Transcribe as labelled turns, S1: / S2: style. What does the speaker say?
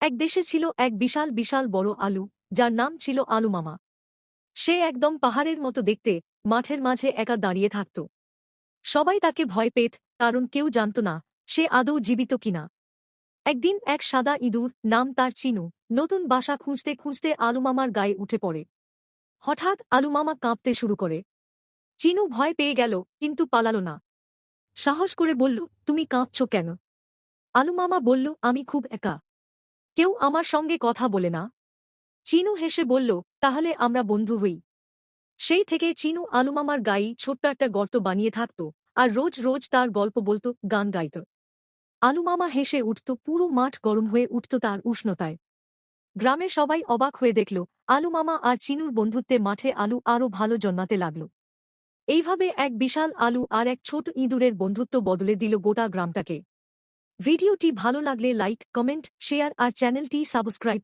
S1: এক দেশে ছিল এক বিশাল বিশাল বড় আলু, যার নাম ছিল আলু মামা। সে একদম পাহাড়ের মতো দেখতে, মাঠের মাঝে একা দাঁড়িয়ে থাকত। সবাই তাকে ভয় পেত, কারণ কেউ জানত না সে আদৌ জীবিত কিনা। একদিন এক সাদা ইঁদুর, নাম তার চিনু, নতুন বাসা খুঁজতে খুঁজতে আলুমামার গায়ে উঠে পড়ে। হঠাৎ আলুমামা কাঁপতে শুরু করে। চিনু ভয় পেয়ে গেল, কিন্তু পালাল না। সাহস করে বলল, তুমি কাঁপছ কেন? আলুমামা বলল, আমি খুব একা, কেউ আমার সঙ্গে কথা বলে না। চিনু হেসে বলল, তাহলে আমরা বন্ধু হই। সেই থেকে চিনু আলুমামার গায়ে ছোট্ট একটা গর্ত বানিয়ে থাকত, আর রোজ রোজ তার গল্প বলত, গান গাইত। আলুমামা হেসে উঠত, পুরো মাঠ গরম হয়ে উঠত তার উষ্ণতায়। গ্রামের সবাই অবাক হয়ে দেখল, আলুমামা আর চিনুর বন্ধুত্বে মাঠে আলু আরও ভালো জন্মাতে লাগল। এইভাবে এক বিশাল আলু আর এক ছোট ইঁদুরের বন্ধুত্ব বদলে দিল গোটা গ্রামটাকে। ভিডিওটি ভালো লাগলে লাইক, কমেন্ট, শেয়ার আর চ্যানেলটি সাবস্ক্রাইব